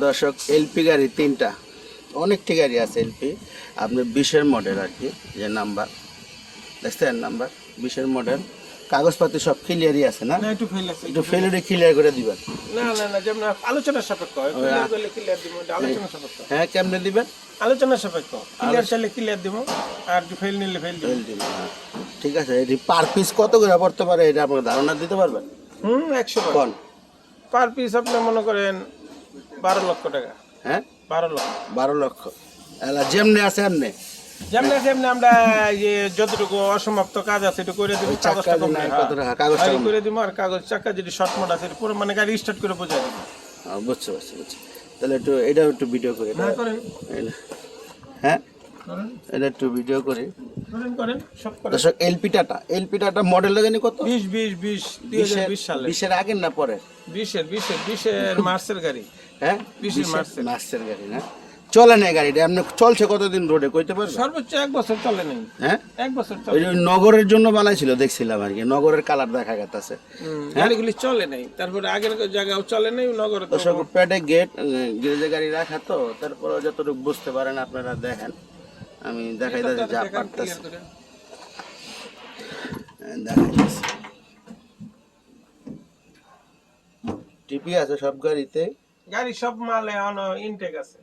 দর্শক এলপি গাড়ি তিনটা, অনেকটি গাড়ি আছে এলপি। আপনার 20-এর মডেল আর কি, যে নাম্বার দেখছেন, নাম্বার 20-এর মডেল। কাগজপাতি সব ক্লিয়ারই আছে না? একটু ফেল আছে, একটু ফেলে ক্লিয়ার করে দিবেন। না যেমন আলোচনা সাপেক্ষ হয়, ক্লিয়ার করলে ক্লিয়ার দিব, আলোচনা সাপেক্ষ। হ্যাঁ, কেমনে দিবেন? আলোচনা সাপেক্ষ, ক্লিয়ার চাইলে ক্লিয়ার দিব, আর একটু ফেল নিলে ফেল দিব। ঠিক আছে। এটি পার পিস কত করে পড়তে পারে, এটা আপনাকে ধারণা দিতে পারবেন? 100 কোন পার পিস আপনি মনে করেন 12 লক্ষ টাকা। হ্যাঁ, 12 লক্ষ। যেমনি আছে এমনি যেমনি আমরা যে যতটুকু অসমাপ্ত কাজ আছে একটু করে দিব, কাগজটা করে দিব, আর কাগজ চাকা যদি শর্ট মোড আছে পুরো মানে গাড়ি স্টার্ট করে বোঝাই দিব। বুঝছি। তাহলে একটু এটাও একটু ভিডিও করি। হ্যাঁ, এটা একটু ভিডিও করি। করেন সব করেন। দর্শক এলপি টাটা মডেলটা জানি কত? 2020 সালে। 20-এর আগের না পরে? 20-এর মার্চের গাড়ি। হ্যাঁ, 20-এর মার্চের গাড়ি না? চলে না গাড়িটা? এমনি চলছে কতদিন রোডে কইতে পারবেন? সর্বোচ্চ 1 বছর চলে নাই। হ্যাঁ, 1 বছর চলে। ওই নগরের জন্য বানাইছিল দেখছিলাম আর কি, নগরের কালার দেখা গেছে। গাড়িগুলি চলে নাই, তারপরে আগের জায়গাও চলে নাই, নগরে তো দর্শক প্যাডে গ্যারেজে গাড়ি রাখা তো, তারপরে যতটুকু বুঝতে পারেন আপনারা দেখেন, আমি দেখাইতেছি যা পারতেছি দেখাইতেছি। টিপি আছে সব গাড়িতে, গাড়ি সব মালে ইনটেক আছে।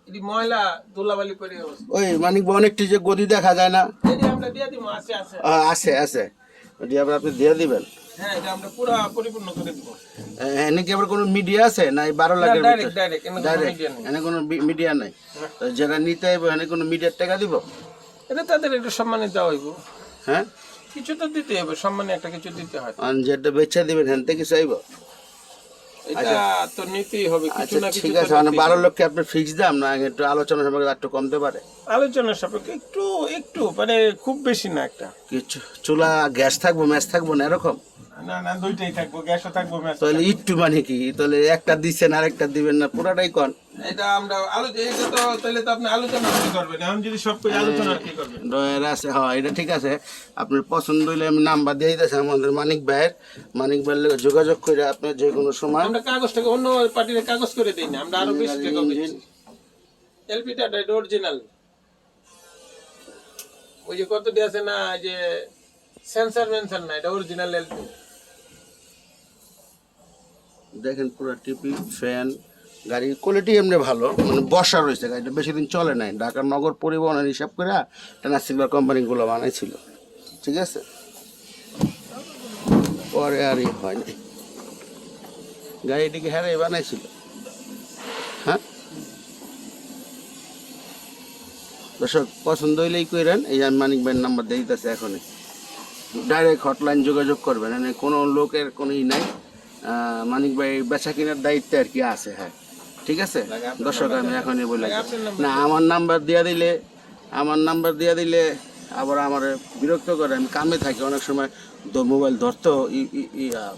এটি ময়লা ধুলাবালি করে অবস্থা। ওই মানে অনেকটি যে গদি দেখা যায় না, এটি আমরা দিয়ে দিব, আছে ওটি আবার আপনি দিয়ে দিবেন। হ্যাঁ, এটা আমরা পুরো পরিপূর্ণ করে দিব। এনে কি আবার কোনো মিডিয়া আছে না? 12 লাখের ডাইরেক্ট এনে কোনো মিডিয়া নাই? তো যারা নিতে আইব এনে কোনো মিডিয়ার টাকা দিব? এটা তাদের একটু সম্মানিত দেওয়া হইব। হ্যাঁ, কিছু তো দিতে হবে, সম্মানে একটা কিছু দিতে হয়। আর যেটা বেচে দিবেন হেন থেকে চাইব? এটা তো নিতেই হবে কিছু না কিছু। ঠিক আছে, মানে 12 লক্ষ আপনার ফিক্স দাম না? একটু আলোচনা সাপেক্ষে একটু কমতে পারে? আলোচনা সাপেক্ষে একটু মানে খুব বেশি না। একটা কিছু চুলা গ্যাস থাকবো, ম্যাচ থাকবো না এরকম? না দুইটাই থাকবো, গ্যাসও থাকবো, ম্যাচ। তাহলে একটু মানে কি, তাহলে একটা দিচ্ছেন আর একটা দিবেন না, পুরাটাই কোন? এটা আমরা এটা তো তাহলে তো আপনি আলোচনা কি করবেন? এখন যদি সব কিছু আলোচনা কি করবেন? ডয়ের আছে, হ্যাঁ এটা ঠিক আছে। আপনার পছন্দ হইলে আমি নাম্বার দিয়ে দিতেছি আমাদের মানিক ভাইয়ের লগে যোগাযোগ করে আপনার যে কোনো সময়। আমরা কাগজটাকে অন্য পার্টির কাগজ করে দিই না, আমরা আরো বেশি টাকা দিচ্ছি। এলপি টাটা এটা অরিজিনাল। ওই যে কত দিয়ে আছে না, যে সেন্সর মেনশন না, এটা অরিজিনাল এলপি। দেখেন পুরো টিপি, ফ্যান, গাড়ির কোয়ালিটি এমনি ভালো, মানে বসা রয়েছে। গাড়িটা বেশি দিন চলে নাই, ঢাকার নগর পরিবহনের হিসাব করে টানা সিলভার কোম্পানিগুলো বানাইছিল। ঠিক আছে, পরে আর হয়নি। গাড়িটিকে হেরাই বানাইছিল। হ্যাঁ দর্শক, পছন্দ হইলেই কইরেন। এই আমি মানিক ভাইয়ের নাম্বার দিয়ে দিতেছি এখনই, ডাইরেক্ট হটলাইন যোগাযোগ করবেন। মানে কোনো লোকের কোনো নাই, মানিক ভাই বেচা কেনার দায়িত্ব আর কি আছে। হ্যাঁ ঠিক আছে দর্শক, আমি এখনই বলে না, আমার নাম্বার দিয়া দিলে আবার আমার বিরক্ত করে। আমি কামে থাকি, অনেক সময় মোবাইল ধরতেও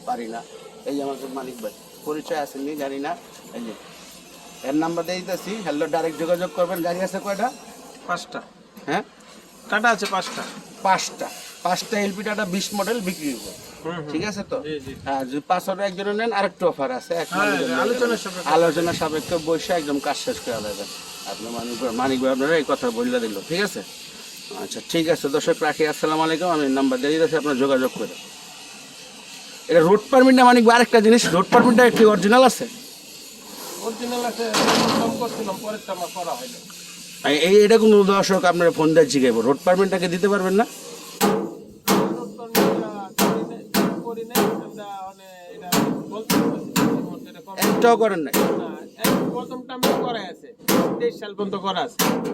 পারি না। এই যে আমাদের মানিক ভাই পরিচয় আছে নি জানি না, এই যে এর নাম্বার দিয়ে দিতেছি। হ্যালো, ডাইরেক্ট যোগাযোগ করবেন। গাড়ি আছে কয়টা? 5টা। হ্যাঁ, টাটা আছে 5টা এলপি টাটা 20 মডেল বিক্রি করবো। ঠিক আছে তো? হ্যাঁ, যদি 500 একজনে নেন আরেকটু অফার আছে। আলোচনা সাপেক্ষে বসে একদম কাজ শেষ করে দেবেন। আপনি মানিক ভাই আপনারা এই কথা বলে দিল। ঠিক আছে, আচ্ছা ঠিক আছে দর্শক, রাখি। আসসালামু আলাইকুম। আমি নাম্বার দিয়ে দিতেছি, আপনার যোগাযোগ করে। এটা রোড পারমিট না মানিক ভাই? আরেকটা জিনিস, রোড পারমিটটা কি অরিজিনাল আছে? অরিজিনাল আছে, কম করছিলাম, পরেরটা আমার করা হয়নি। এটা কোনো দর্শক আপনারা ফোন দিয়ে জিগাইব, রোড পারমিটটাকে দিতে পারবেন না? একটাও করেন নাই?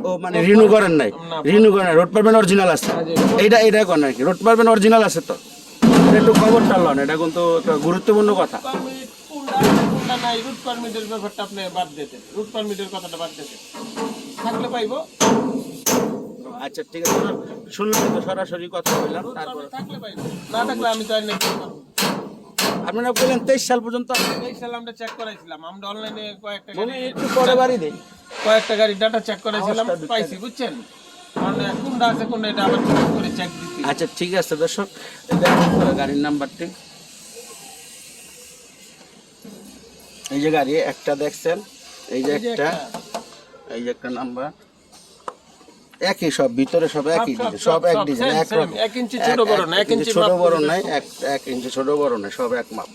ও মানে রিনিউ করেন নাই? রোড পারমিট অরিজিনাল আছে? এটা করেন নাকি? রোড পারমিট অরিজিনাল আছে তো? এটা একটু খবরটা লন, এটা কিন্তু গুরুত্বপূর্ণ কথা। রুট পারমিটের ব্যাপারটা আপনি বাদ দিতেন, রুট পারমিটের কথাটা বাদ দিতেন, থাকলে পাইবো। আচ্ছা ঠিক আছে, শুনলাম তো, সরাসরি কথা বললাম। তারপর থাকলে পাইবো, না থাকলে আমি তো আপনারা বললেন 23 সাল পর্যন্ত। 23 সাল আমরা চেক করাইছিলাম, আমরা অনলাইনে একটু পরে বাড়ি দেই, কয়েকটা গাড়ি ডাটা চেক করাইছিলাম, পাইছি, বুঝছেন? কোনটা আছে কোনটা, এটা আবার করে চেক দিচ্ছি। আচ্ছা ঠিক আছে দর্শক, গাড়ির নাম্বারটি এই যে গাড়ি একটা দেখছেন, এই যে একটা, এই যে একটা নাম্বার, একই সব ভিতরে সব একই ডিজাইন, সব এক ডিজাইন, এক রকম। 1 ইঞ্চি ছোট বড় না, 1 ইঞ্চি ছোট বড় নাই, 1 ইঞ্চি ছোট বড় নাই, সব এক মাপ।